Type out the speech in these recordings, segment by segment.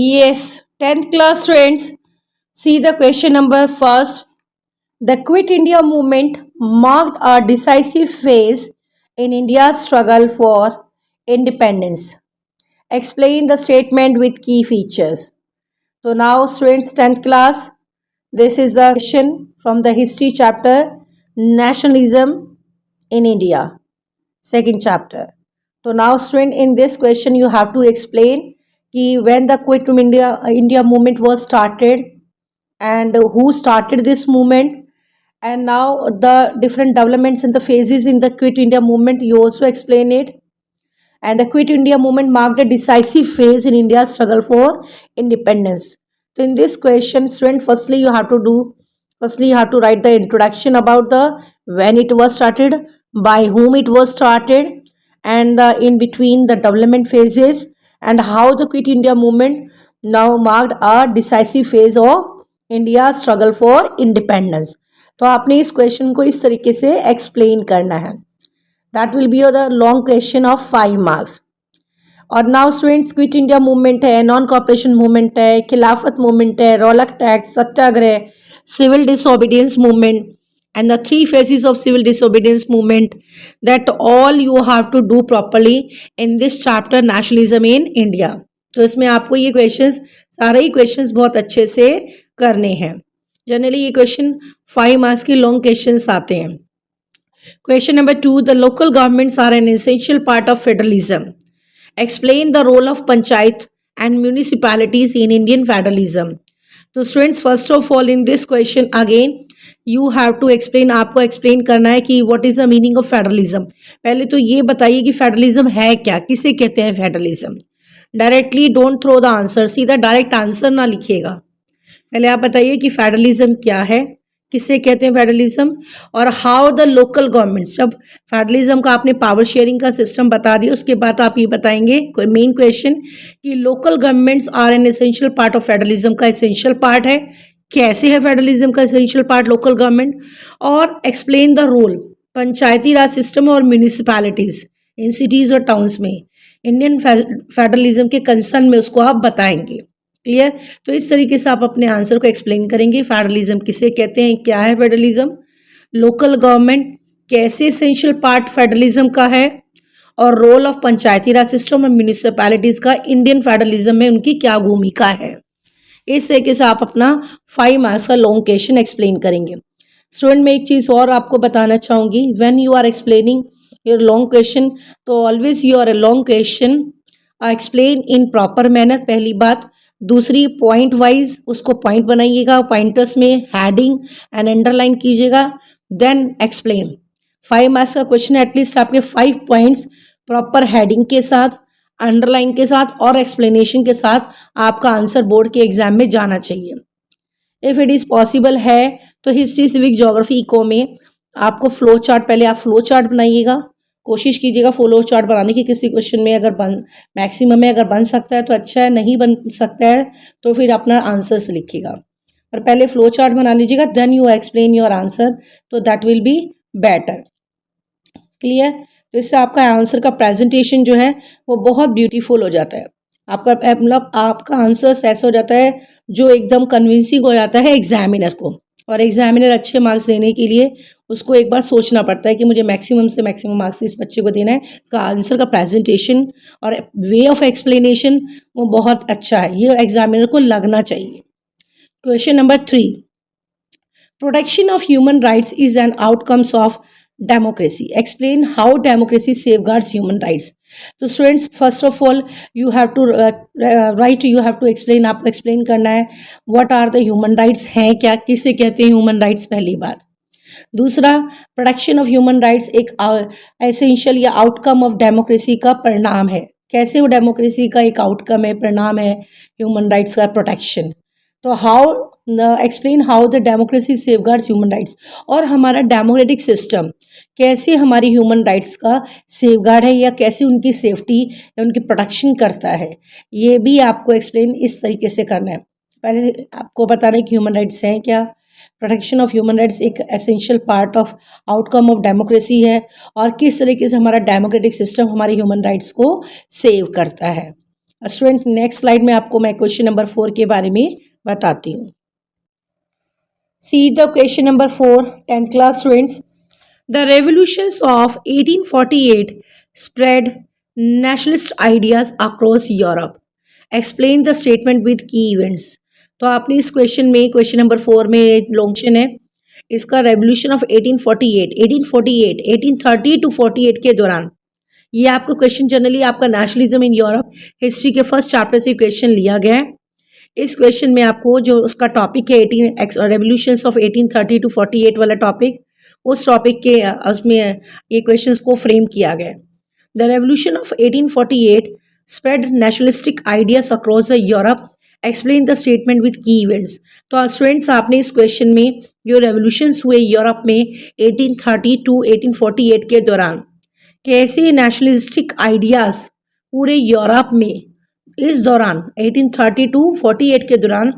Yes, 10th class students, see the question number first. The Quit India movement marked a decisive phase in India's struggle for independence. Explain the statement with key features. So now students 10th class, this is the question from the history chapter, Nationalism in India, second chapter. So now student, in this question you have to explain when the Quit India movement was started and who started this movement, and now the different developments and the phases in the Quit India movement, you also explain it. And the Quit India movement marked a decisive phase in India's struggle for independence. So in this question, student, firstly you have to write the introduction about the when it was started, by whom it was started, and in between the development phases, and how the Quit India movement now marked a decisive phase of India's struggle for independence. तो आपने इस question को इस तरीके से explain करना है. That will be the long question of 5 marks. और now students, quit India movement है, नॉन कॉपरेशन मूवमेंट है, खिलाफत मूवमेंट है, रौलक टैक्स, Satyagraha, civil disobedience movement, and the 3 phases of civil disobedience movement, that all you have to do properly in this chapter nationalism in India. तो इसमें आपको ये questions, सारे ही questions बहुत अच्छे से करने हैं. जनरली ये क्वेश्चन 5 मार्क्स के लॉन्ग क्वेश्चंस आते हैं. Question number 2, the local governments are an essential part of federalism. Explain the role of panchayat and municipalities in Indian federalism. तो students, first of all in this question again you have to explain, आपको explain करना है कि what is the meaning of federalism. पहले तो ये बताइए कि फेडरलिज्म है क्या, किसे कहते हैं federalism. Directly don't throw the answer, सीधा डायरेक्ट आंसर ना लिखिएगा. पहले आप बताइए कि फेडरलिज्म क्या है, किसे कहते हैं फेडरलिज्म, और हाउ द लोकल गवर्नमेंट्स. जब फेडरलिज्म का आपने पावर शेयरिंग का सिस्टम बता दिया, उसके बाद आप ये बताएंगे कोई मेन क्वेश्चन कि local governments are an essential part of federalism का एसेंशियल पार्ट है. कैसे है फेडरलिज्म का एसेंशियल पार्ट लोकल गवर्नमेंट, और explain the role panchayati raj system और म्यूनिसिपैलिटीज इन सिटीज़ और टाउन्स में इंडियन फेडरलिज्म के कंसर्न में उसको आप बताएंगे. क्लियर. तो इस तरीके से आप अपने आंसर को एक्सप्लेन करेंगे. फेडरलिज्म किसे कहते हैं, क्या है फेडरलिज्म, लोकल गवर्नमेंट कैसे एसेंशियल पार्ट फेडरलिज्म का है, और role of panchayati raj system और म्यूनिसिपैलिटीज का इंडियन फेडरलिज्म में उनकी क्या भूमिका है. इस तरीके से आप अपना 5 मार्क्स का लॉन्ग क्वेश्चन एक्सप्लेन करेंगे. स्टूडेंट, मैं एक चीज़ और आपको बताना चाहूँगी, when you are explaining your long question, तो always your a long question explain in proper manner, पहली बात. दूसरी, पॉइंट वाइज उसको पॉइंट बनाइएगा, पॉइंटर्स में हेडिंग एंड अंडरलाइन कीजिएगा, देन एक्सप्लेन. 5 मार्क्स का क्वेश्चन एटलीस्ट आपके 5 पॉइंट्स प्रॉपर हेडिंग के साथ, अंडरलाइन के साथ और एक्सप्लेनेशन के साथ आपका आंसर बोर्ड के एग्जाम में जाना चाहिए. इफ़ इट इज़ पॉसिबल है तो हिस्ट्री, सिविक, ज्योग्राफी, इको में आपको फ्लो चार्ट, पहले आप फ्लो चार्ट बनाइएगा, कोशिश कीजिएगा फ्लो चार्ट बनाने की. किसी क्वेश्चन में अगर मैक्सिमम में अगर बन सकता है तो अच्छा है, नहीं बन सकता है तो फिर अपना आंसर्स लिखिएगा. पर पहले फ्लो चार्ट बना लीजिएगा, then you explain your answer, तो that will be better. Clear. तो इससे आपका आंसर का प्रेजेंटेशन जो है वो बहुत ब्यूटीफुल हो जाता है. आपका मतलब आपका आंसर ऐसा हो जाता है जो एकदम कन्विंसिंग हो जाता है एग्जामिनर को. और एग्जामिनर अच्छे मार्क्स देने के लिए उसको एक बार सोचना पड़ता है कि मुझे मैक्सिमम से मैक्सिमम मार्क्स इस बच्चे को देना है. इसका आंसर का प्रेजेंटेशन और वे ऑफ एक्सप्लेनेशन वो बहुत अच्छा है, ये एग्जामिनर को लगना चाहिए. Question number 3, protection of human rights is an outcomes of democracy. Explain how democracy safeguards human rights. तो students, first of all you have to write, you have to explain, आपको एक्सप्लेन करना है what are the human rights हैं क्या, किसे कहते हैं human rights, पहली बात. दूसरा, प्रोटेक्शन ऑफ ह्यूमन राइट्स एक एसेंशियल या आउटकम ऑफ डेमोक्रेसी का परिणाम है. कैसे वो डेमोक्रेसी का एक आउटकम है, परिणाम है ह्यूमन राइट्स का प्रोटेक्शन. तो how explain how the democracy safeguards human rights, और हमारा डेमोक्रेटिक सिस्टम कैसे हमारी ह्यूमन राइट्स का सेफगार्ड है या कैसे उनकी सेफ्टी या उनकी प्रोटेक्शन करता है, ये भी आपको एक्सप्लेन इस तरीके से करना है. पहले आपको बताना है कि ह्यूमन राइट्स हैं क्या, प्रोटेक्शन ऑफ ह्यूमन राइट्स एक essential part of outcome of democracy है, और किस तरीके से हमारा डेमोक्रेटिक सिस्टम हमारी ह्यूमन राइट्स को सेव करता है. स्टूडेंट नेक्स्ट स्लाइड में आपको मैं क्वेश्चन नंबर 4 के बारे में बताती हूँ। सी the question number 4, 10th class students. The revolutions of 1848 spread nationalist ideas across Europe. Explain the statement with की इवेंट्स। तो आपने इस क्वेश्चन में, क्वेश्चन नंबर 4 में लॉन्ग क्वेश्चन है, इसका रेवोल्यूशन ऑफ 1830 टू 48 के दौरान, ये आपको क्वेश्चन जनरली आपका नेशनलिज्म इन यूरोप हिस्ट्री के फर्स्ट चैप्टर से क्वेश्चन लिया गया है। इस क्वेश्चन में आपको जो उसका टॉपिक है रेवोल्यूशंस ऑफ 1830 टू 48 वाला टॉपिक, उस टॉपिक के उसमें ये क्वेश्चंस को फ्रेम किया गया है। The revolution of 1848 spread nationalistic ideas across the Europe. Explain the statement with की इवेंट्स। तो स्टूडेंट्स आपने इस क्वेश्चन में जो रेवोल्यूशंस हुए यूरोप में 1830 टू 1848 के दौरान, कैसे नेशनलिस्टिक आइडियाज पूरे यूरोप में इस दौरान 1830 टू 48 के दौरान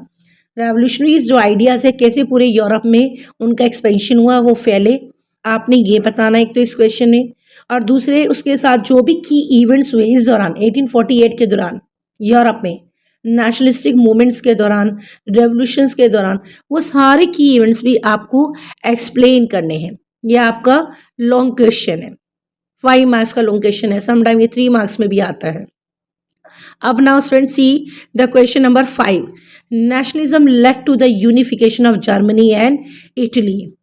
रेवोल्यूशनरीज जो आइडियाज़ है कैसे पूरे यूरोप में उनका एक्सपेंशन हुआ, वो फैले, आपने ये बताना एक तो इस क्वेश्चन में। और दूसरे उसके साथ जो भी की इवेंट्स हुए इस दौरान 1848 के दौरान यूरोप में, नेशनलिस्टिक मूवमेंट्स के दौरान, रेवोल्यूशंस के दौरान, वो सारे की इवेंट्स भी आपको एक्सप्लेन करने हैं। ये आपका लॉन्ग क्वेश्चन है, 5 मार्क्स का लॉन्ग क्वेश्चन है, समटाइम ये 3 मार्क्स में भी आता है। अब now student see the question number 5। Nationalism led to the unification of Germany and Italy.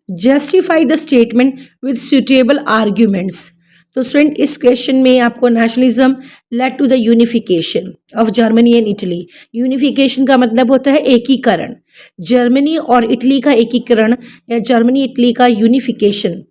Justify the statement with suitable arguments. तो स्टूडेंट इस क्वेश्चन में आपको nationalism led to the unification of Germany and Italy. Unification का मतलब होता है एकीकरण, Germany और इटली का एकीकरण या जर्मनी इटली का यूनिफिकेशन,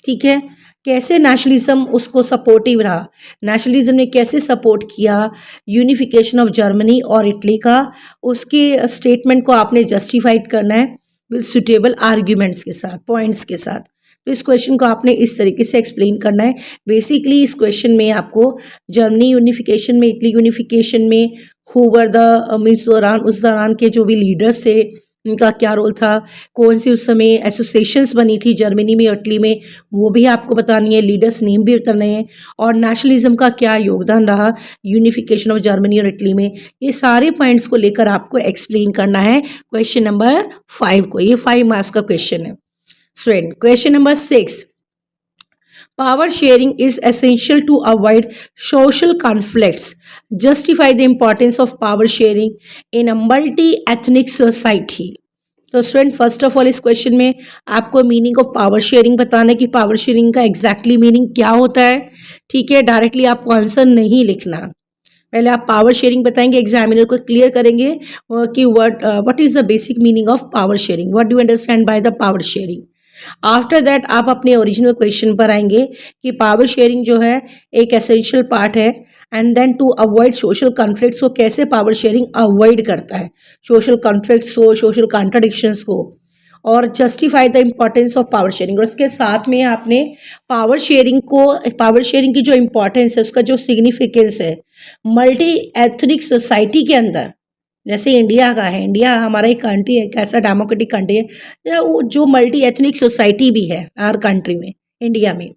ठीक है। कैसे नेशनलिज्म उसको सपोर्टिव रहा, नेशनलिज्म ने कैसे सपोर्ट किया यूनिफिकेशन ऑफ जर्मनी और इटली का, उसके स्टेटमेंट को आपने जस्टिफाइड करना है विद सुटेबल आर्ग्यूमेंट्स के साथ, पॉइंट्स के साथ। तो इस क्वेश्चन को आपने इस तरीके से एक्सप्लेन करना है। बेसिकली इस क्वेश्चन में आपको जर्मनी यूनिफिकेशन में, इटली यूनिफिकेशन में हूवर द मीन्स दौरान, उस दौरान के जो भी लीडर्स थे उनका क्या रोल था, कौन सी उस समय एसोसिएशंस बनी थी जर्मनी में, इटली में, वो भी आपको बतानी है, लीडर्स नेम भी बताने हैं, और नेशनलिज्म का क्या योगदान रहा यूनिफिकेशन ऑफ जर्मनी और इटली में। ये सारे पॉइंट्स को लेकर आपको एक्सप्लेन करना है क्वेश्चन नंबर 5 को। ये 5 मार्क्स का क्वेश्चन है student. Question number 6। Power sharing is essential to avoid social conflicts. Justify the importance of power sharing in a multi-ethnic society. तो स्टूडेंट फर्स्ट ऑफ ऑल इस क्वेश्चन में आपको मीनिंग ऑफ पावर शेयरिंग बताना है कि power sharing का exactly meaning क्या होता है, ठीक है। डायरेक्टली आपको आंसर नहीं लिखना, पहले आप पावर शेयरिंग बताएंगे, एग्जामिनर को क्लियर करेंगे कि what is the basic meaning of power sharing, what do understand by the power sharing. After that आप अपने ओरिजिनल क्वेश्चन पर आएंगे कि पावर शेयरिंग जो है एक एसेंशियल पार्ट है, and then to avoid social conflicts को कैसे पावर शेयरिंग अवॉइड करता है, सोशल कॉन्फ्लिक्ट्स को, सोशल कॉन्ट्राडिक्शंस को, और justify the importance of power sharing. और उसके साथ में आपने पावर शेयरिंग को, पावर शेयरिंग की जो इम्पोर्टेंस है, उसका जो सिग्निफिकेंस है मल्टी एथनिक सोसाइटी के अंदर, जैसे इंडिया का है, इंडिया हमारा एक कंट्री है, एक ऐसा डेमोक्रेटिक कंट्री है जो मल्टी एथनिक सोसाइटी भी है हर कंट्री में, इंडिया में।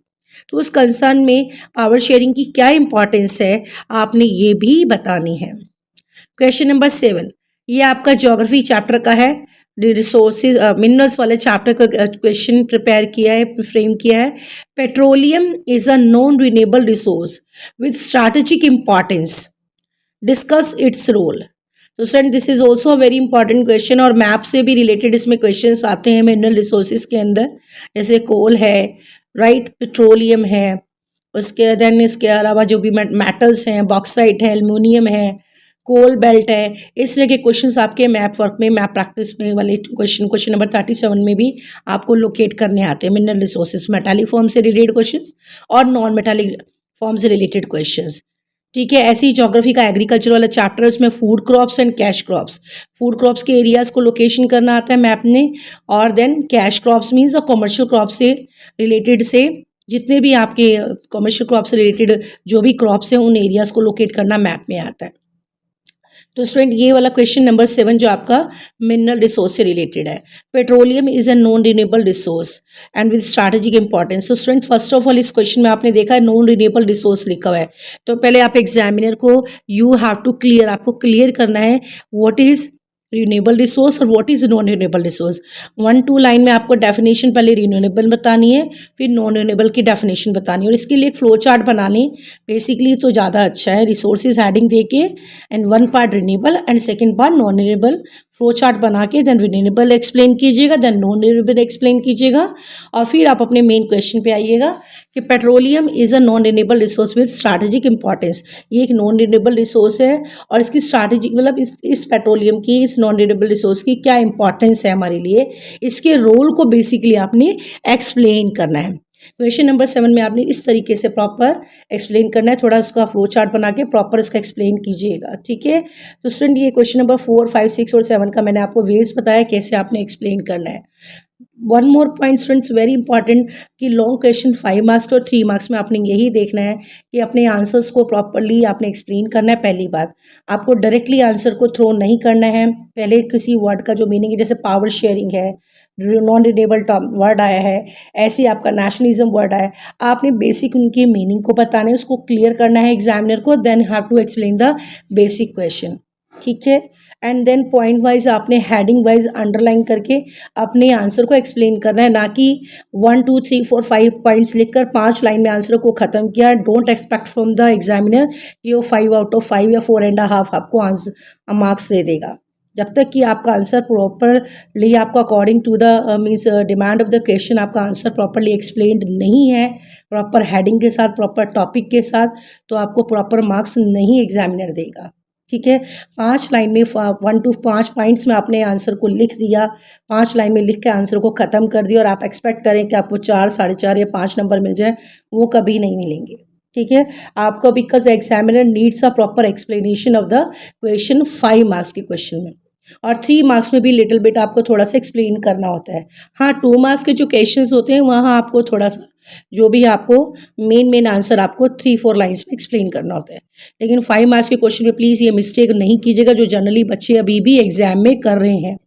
तो उस कंसर्न में पावर शेयरिंग की क्या इंपॉर्टेंस है आपने ये भी बतानी है। क्वेश्चन नंबर 7, ये आपका ज्योग्राफी चैप्टर का है, रिसोर्सेज मिनरल्स वाले चैप्टर का क्वेश्चन प्रिपेयर किया है, फ्रेम किया है। Petroleum is a non renewable resource with strategic importance, discuss its role. तो student this is also a very important question, और मैप से भी रिलेटेड इसमें क्वेश्चंस आते हैं मिनरल रिसोर्सेज के अंदर, जैसे कोल है, राइट, पेट्रोलियम है, उसके देन इसके अलावा जो भी मेटल्स हैं, बॉक्साइट है, एल्युमिनियम है, कोल बेल्ट है, इस तरह के क्वेश्चंस आपके मैप वर्क में, मैप प्रैक्टिस में वाले क्वेश्चन नंबर 37 में भी आपको लोकेट करने आते हैं। मिनरल रिसोर्सेज मेटालिक फॉर्म से रिलेटेड क्वेश्चंस और नॉन मेटालिक फॉर्म से रिलेटेड क्वेश्चंस, ठीक है। ऐसी ज्योग्राफी का एग्रीकल्चर वाला चैप्टर है, उसमें food crops and cash crops, food crops के एरियाज को लोकेशन करना आता है मैप में, और then cash crops means commercial crop से रिलेटेड से जितने भी आपके कॉमर्शियल क्रॉप से रिलेटेड जो भी क्रॉप्स हैं उन एरियाज को लोकेट करना मैप में आता है। तो स्टूडेंट ये वाला क्वेश्चन नंबर 7 जो आपका मिनरल रिसोर्स से रिलेटेड है। Petroleum is a non renewable resource and with strategic importance. तो स्टूडेंट फर्स्ट ऑफ ऑल इस क्वेश्चन में आपने देखा है नॉन रिन्यूएबल रिसोर्स लिखा हुआ है। तो पहले आप एग्जामिनर को यू हैव टू क्लियर, आपको क्लियर करना है व्हाट इज रिन्यूएबल रिसोर्स और what is non renewable resource. 1-2 line में आपको डेफिनेशन पहले रिन्यूएबल बतानी है, फिर नॉन रिन्यूएबल की डेफिनेशन बतानी है और इसके लिए एक फ्लो चार्ट बना लें बेसिकली, तो ज़्यादा अच्छा है। रिसोर्सेज हेडिंग दे के and 1 part renewable and second part non renewable, flow chart बना के देन रिन्यूएबल एक्सप्लेन कीजिएगा, देन नॉन रिन्यूएबल एक्सप्लेन कीजिएगा और फिर आप अपने मेन क्वेश्चन पे आइएगा कि petroleum is a non renewable resource with strategic importance. ये एक नॉन रिन्यूएबल रिसोर्स है और इसकी स्ट्रैटेजिक मतलब इस पेट्रोलियम की, इस नॉन रिन्यूएबल रिसोर्स की क्या इंपॉर्टेंस है हमारे लिए, इसके रोल को बेसिकली आपने एक्सप्लेन करना है। क्वेश्चन नंबर 7 में आपने इस तरीके से प्रॉपर एक्सप्लेन करना है, थोड़ा उसका फ्लो चार्ट बना के प्रॉपर इसका एक्सप्लेन कीजिएगा, ठीक है। तो स्टूडेंट ये क्वेश्चन नंबर 4, 5, 6 और 7 का मैंने आपको वेज बताया कैसे आपने एक्सप्लेन करना है। One more point students very important कि लॉन्ग क्वेश्चन 5 मार्क्स और 3 मार्क्स में आपने यही देखना है कि अपने आंसर्स को प्रॉपरली आपने एक्सप्लेन करना है। पहली बात, आपको डायरेक्टली आंसर को थ्रो नहीं करना है, पहले किसी वर्ड का जो मीनिंग है, जैसे पावर शेयरिंग है, नॉन रिन्यूएबल वर्ड आया है, ऐसे आपका नेशनलिज्म वर्ड आया है, आपने बेसिक उनकी मीनिंग को बताना है, उसको क्लियर करना है एग्जामिनर को, then have to explain the basic question, ठीक है। एंड देन पॉइंट वाइज आपने हेडिंग वाइज अंडरलाइन करके अपने आंसर को एक्सप्लेन करना है, ना कि 1, 2, 3, 4, 5 पॉइंट्स लिखकर 5 लाइन में आंसर को ख़त्म किया। Don't expect from the examiner कि वो 5 आउट ऑफ 5 या 4.5 आपको आंसर मार्क्स दे देगा। जब तक कि आपका आंसर प्रॉपरली आपको according to the means demand of the question आपका आंसर प्रॉपरली एक्सप्लेन्ड नहीं है, प्रॉपर हेडिंग के साथ, प्रॉपर टॉपिक के साथ, तो आपको प्रॉपर मार्क्स नहीं एग्जामिनर देगा, ठीक है। 5 लाइन में 1 to 5 पॉइंट्स में आपने आंसर को लिख दिया, 5 लाइन में लिख के आंसर को ख़त्म कर दिया और आप एक्सपेक्ट करें कि आपको 4, 4.5 या 5 नंबर मिल जाए, वो कभी नहीं मिलेंगे, ठीक है। आपको because examiner needs a proper explanation of the question 5 marks के क्वेश्चन में, और 3 मार्क्स में भी लिटिल बिट आपको थोड़ा सा एक्सप्लेन करना होता है। हाँ, 2 मार्क्स के जो क्वेश्चंस होते हैं वहाँ आपको थोड़ा सा जो भी आपको मेन आंसर आपको 3-4 लाइंस में एक्सप्लेन करना होता है, लेकिन 5 मार्क्स के क्वेश्चन में प्लीज़ ये मिस्टेक नहीं कीजिएगा जो जनरली बच्चे अभी भी एग्जाम में कर रहे हैं।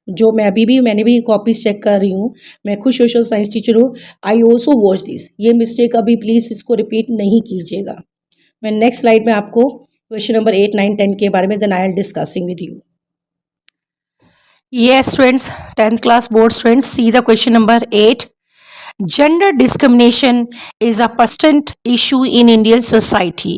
जो मैंने भी कॉपीज चेक कर रही हूँ, मैं खुद सोशल साइंस टीचर हूँ, आई ऑल्सो वॉच दिस। ये मिस्टेक अभी प्लीज़ इसको रिपीट नहीं कीजिएगा। मैं नेक्स्ट स्लाइड में आपको क्वेश्चन नंबर 8, 9, 10 के बारे में then I'll discussing with you. Yes, students, 10th class board students, see the question number 8. Gender discrimination is a persistent issue in Indian society.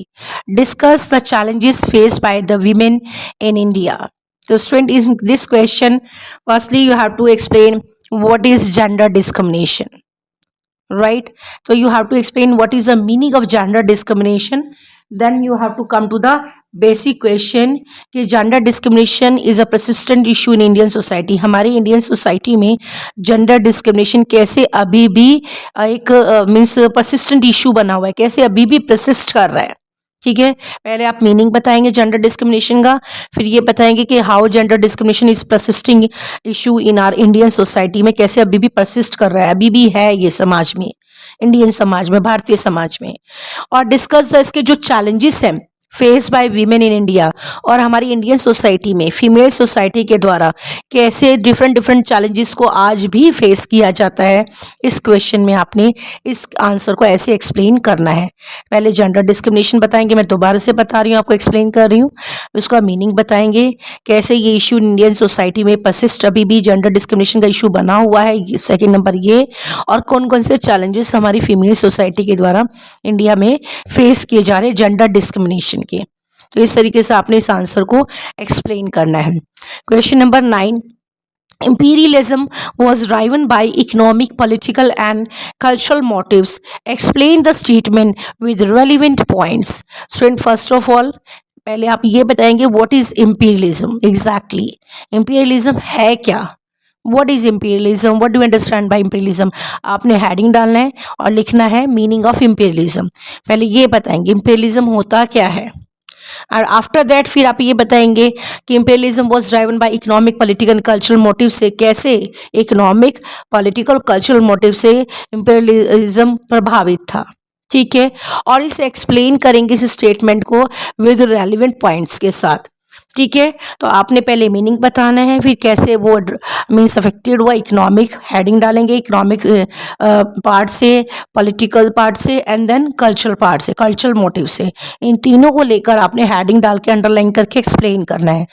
Discuss the challenges faced by the women in India. So, student, in this question, firstly, you have to explain what is gender discrimination, right? So, you have to explain what is the meaning of gender discrimination. Then you have to come to the basic question कि gender discrimination is a persistent issue in Indian society. हमारी Indian society में gender discrimination कैसे अभी भी एक means persistent issue बना हुआ है, कैसे अभी भी परसिस्ट कर रहा है, ठीक है। पहले आप मीनिंग बताएंगे जेंडर डिस्क्रिमिनेशन का, फिर ये बताएंगे कि how gender discrimination is persisting issue in are Indian society में, कैसे अभी भी परसिस्ट कर रहा है, अभी भी है ये समाज में, इंडियन समाज में, भारतीय समाज में। और डिस्कस इसके जो चैलेंजेस हैं face by women in India, और हमारी इंडियन सोसाइटी में फीमेल सोसाइटी के द्वारा कैसे डिफरेंट चैलेंजेस को आज भी फेस किया जाता है। इस क्वेश्चन में आपने इस आंसर को ऐसे एक्सप्लेन करना है। पहले जेंडर डिस्क्रिमिनेशन बताएंगे, मैं दोबारा से बता रही हूँ, आपको एक्सप्लेन कर रही हूँ, उसका मीनिंग बताएंगे, कैसे ये इशू इंडियन सोसाइटी में परसिस्ट अभी भी जेंडर डिस्क्रिमिनेशन का इशू बना हुआ है, सेकेंड नंबर ये, और कौन कौन से चैलेंजेस हमारी फीमेल सोसाइटी के द्वारा इंडिया में फेस किए जा रहे हैं जेंडर डिस्क्रिमिनेशन के। तो इस तरीके से आपने इस आंसर को एक्सप्लेन करना है। Question number 9, imperialism was driven by economic, political and cultural motives. Explain the statement with relevant points. Student, first of all, पहले आप ये बताएंगे what is imperialism exactly. imperialism है क्या? What is imperialism? What do you understand by imperialism? आपने heading डालना है और लिखना है मीनिंग ऑफ imperialism। पहले ये बताएंगे imperialism होता क्या है, और आफ्टर दैट फिर आप ये बताएंगे कि imperialism was driven by economic, political, cultural motive से, कैसे इकोनॉमिक, पॉलिटिकल, कल्चरल मोटिव से इंपीरियलिज्म प्रभावित था, ठीक है। और इसे एक्सप्लेन करेंगे इस स्टेटमेंट को विद रेलिवेंट पॉइंट्स के साथ। ठीक है। तो आपने पहले मीनिंग बताना है, फिर कैसे वो मीन्स अफेक्टेड हुआ, इकोनॉमिक हेडिंग डालेंगे, इकोनॉमिक पार्ट से, पॉलिटिकल पार्ट से एंड देन कल्चरल पार्ट से, कल्चरल मोटिव से। इन तीनों को लेकर आपने हेडिंग डाल के अंडरलाइन करके एक्सप्लेन करना है।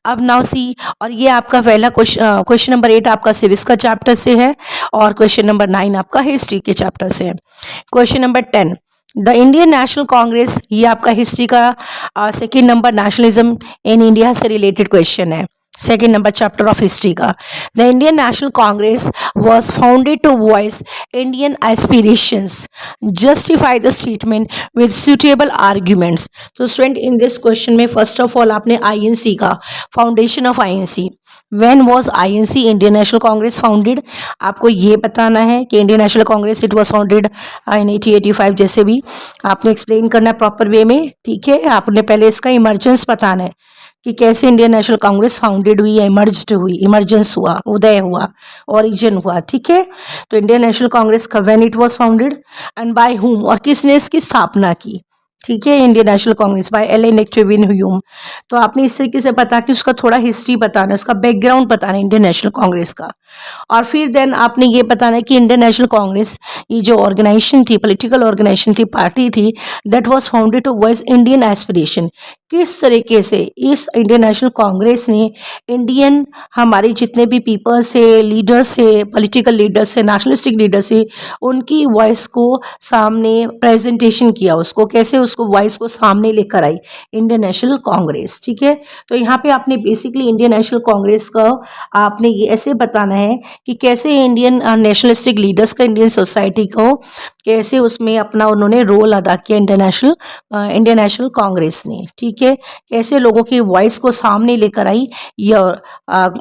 अब नाउ सी, और ये आपका पहला क्वेश्चन नंबर 8 आपका सिविक्स का चैप्टर से है और क्वेश्चन नंबर 9 आपका हिस्ट्री के चैप्टर से है। Question number 10, the Indian National Congress, ये आपका हिस्ट्री का second number nationalism in India से रिलेटेड क्वेश्चन है, second number chapter of history का। The Indian National Congress was founded to voice Indian aspirations, justify the statement with suitable arguments. तो student in this question में first of all आपने INC का, foundation of INC, when was INC Indian National Congress founded, आपको ये बताना है कि Indian National Congress it was founded in 1885, जैसे भी आपने एक्सप्लेन करना है प्रॉपर वे में, ठीक है। आपने पहले इसका इमर्जेंस बताना है कि कैसे इंडियन नेशनल कांग्रेस फाउंडेड हुई, इमर्ज्ड हुई, इमर्जेंस हुआ, उदय हुआ, ओरिजिन हुआ, ठीक है। तो इंडियन नेशनल कांग्रेस का when it was founded and by whom, और किसने इसकी स्थापना की, ठीक है। Indian National Congress by Allan Octavian Hume. तो आपने इस तरीके से पता कि उसका थोड़ा हिस्ट्री बताना है, उसका बैकग्राउंड बताना है इंडियन नेशनल कांग्रेस का। और फिर देन आपने ये बताना है कि इंडियन नेशनल कांग्रेस ये जो ऑर्गेनाइजेशन थी, पॉलिटिकल ऑर्गेनाइजेशन थी, पार्टी थी, that was founded to voice Indian aspiration. किस तरीके से इस इंडियन नेशनल कांग्रेस ने इंडियन हमारे जितने भी पीपल्स से, लीडर्स से, पॉलिटिकल लीडर्स से, नेशनलिस्टिक लीडर्स से, उनकी वॉइस को सामने प्रेजेंटेशन किया, उसको कैसे उसको वॉइस को सामने लेकर आई इंडियन नेशनल कांग्रेस, ठीक है। तो यहाँ पे आपने बेसिकली इंडियन नेशनल कांग्रेस का आपने ये ऐसे बताना है कि कैसे इंडियन नेशनलिस्टिक लीडर्स का, इंडियन सोसाइटी को कैसे उसमें अपना उन्होंने रोल अदा किया इंडियन नेशनल कांग्रेस ने, ठीक है। कैसे लोगों की वॉइस को सामने लेकर आई ये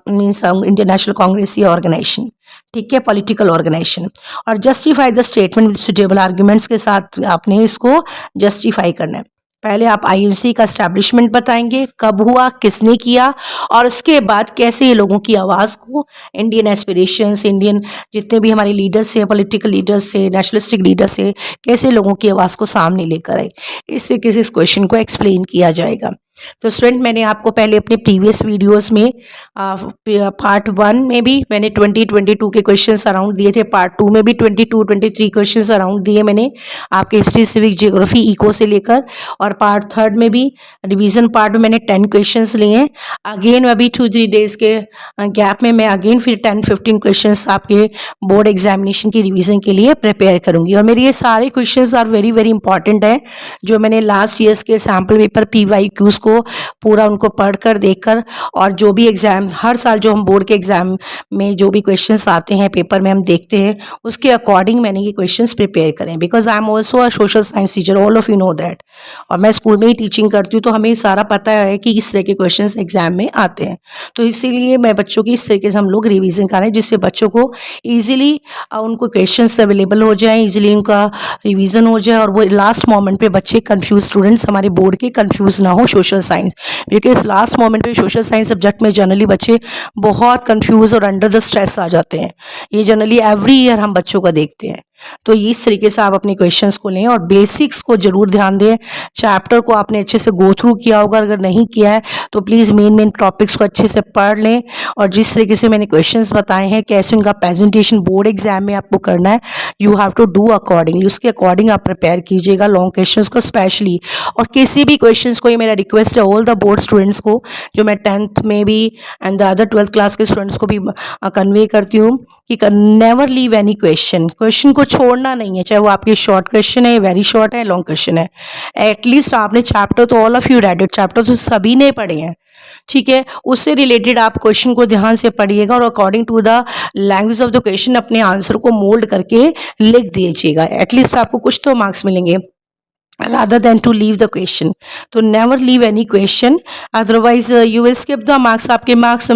मीन्स इंडियन नेशनल कांग्रेस ये ऑर्गेनाइजेशन, ठीक है, पॉलिटिकल ऑर्गेनाइजेशन। और justify the statement with suitable arguments के साथ आपने इसको जस्टिफाई करना है। पहले आप आईएनसी का एस्टैब्लिशमेंट बताएंगे, कब हुआ, किसने किया, और उसके बाद कैसे ये लोगों की आवाज़ को, इंडियन एस्पिरेशंस, इंडियन जितने भी हमारे लीडर्स हैं, पॉलिटिकल लीडर्स से, नेशनलिस्टिक लीडर्स से, कैसे लोगों की आवाज़ को सामने लेकर आए, इससे किसी इस क्वेश्चन को एक्सप्लेन किया जाएगा। तो स्टूडेंट मैंने आपको पहले अपने प्रीवियस वीडियोस में पार्ट 1 में भी मैंने 2022 के क्वेश्चंस अराउंड दिए थे, पार्ट 2 में भी 22-23 क्वेश्चंस अराउंड दिए मैंने आपके हिस्ट्री, सिविक, जियोग्राफी, इको से लेकर, और पार्ट 3 में भी रिवीजन पार्ट में मैंने 10 क्वेश्चंस लिए हैं। अगेन अभी 2-3 डेज के गैप में मैं अगेन फिर 10-15 क्वेश्चंस आपके बोर्ड एग्जामिनेशन की रिवीजन के लिए प्रिपेयर करूंगी। और मेरे ये सारे questions are very very important है, जो मैंने लास्ट ईयर्स के सैम्पल पेपर PYQs को पूरा उनको पढ़कर देखकर, और जो भी एग्जाम हर साल जो हम बोर्ड के एग्जाम में जो भी क्वेश्चंस आते हैं पेपर में हम देखते हैं, उसके अकॉर्डिंग मैंने ये क्वेश्चंस प्रिपेयर करें, because I am also a social science teacher, all of you know that. और मैं स्कूल में ही टीचिंग करती हूँ, तो हमें सारा पता है कि इस तरह के क्वेश्चंस एग्जाम में आते हैं। तो इसीलिए मैं बच्चों की इस तरीके से हम लोग रिविजन करें, जिससे बच्चों को ईजिली उनको क्वेश्चंस अवेलेबल हो जाए, ईजिली उनका रिवीजन हो जाए, और वो लास्ट मोमेंट पे बच्चे कंफ्यूज, स्टूडेंट्स हमारे बोर्ड के कंफ्यूज ना हो social science, because last moment पे सोशल साइंस सब्जेक्ट में जनरली बच्चे बहुत कंफ्यूज और अंडर द स्ट्रेस आ जाते हैं। ये जनरली एवरी ईयर हम बच्चों का देखते हैं। तो इस तरीके से आप अपने क्वेश्चंस को लें और बेसिक्स को जरूर ध्यान दें। चैप्टर को आपने अच्छे से गो थ्रू किया होगा, अगर नहीं किया है तो प्लीज़ मेन टॉपिक्स को अच्छे से पढ़ लें, और जिस तरीके से मैंने क्वेश्चंस बताए हैं कैसे उनका प्रेजेंटेशन बोर्ड एग्जाम में आपको करना है, you have to do accordingly, उसके अकॉर्डिंग आप प्रिपेयर कीजिएगा लॉन्ग क्वेश्चंस को स्पेशली। और किसी भी क्वेश्चंस को, ये मेरा रिक्वेस्ट है ऑल द बोर्ड स्टूडेंट्स को, जो मैं 10th में भी and the other 12th class के स्टूडेंट्स को भी कन्वे करती हूँ कि नेवर लीव एनी क्वेश्चन को छोड़ना नहीं है, चाहे वो आपके शॉर्ट क्वेश्चन है, वेरी शॉर्ट है, लॉन्ग क्वेश्चन है। एटलीस्ट आपने चैप्टर तो all of you read it, chapter तो सभी ने पढ़े हैं, ठीक है, उससे रिलेटेड आप क्वेश्चन को ध्यान से पढ़िएगा और according to the language of the question अपने आंसर को मोल्ड करके लिख दीजिएगा। एटलीस्ट आपको कुछ तो मार्क्स मिलेंगे rather than to leave the question। तो never leave any question, otherwise you will skip the marks, आपके मार्क्स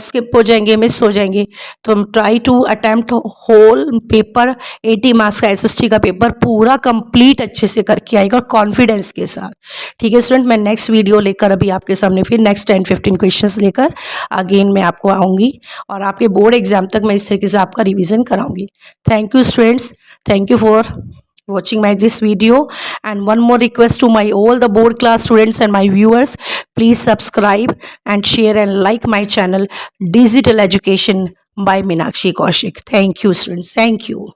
skip हो जाएंगे, मिस हो जाएंगे। तो try to attempt whole paper 80 marks का SST का पेपर पूरा कंप्लीट अच्छे से करके आएगा और कॉन्फिडेंस के साथ, ठीक है स्टूडेंट। मैं नेक्स्ट वीडियो लेकर अभी आपके सामने फिर नेक्स्ट 10-15 क्वेश्चंस लेकर अगेन मैं आपको आऊँगी, और आपके बोर्ड एग्जाम तक मैं इस तरीके से आपका रिविजन कराऊंगी। Thank you students, thank you for watching my this video, And one more request to my all the board class students and my viewers, please subscribe and share and like my channel Digital Education by Meenakshi Kaushik. Thank you, students. Thank you.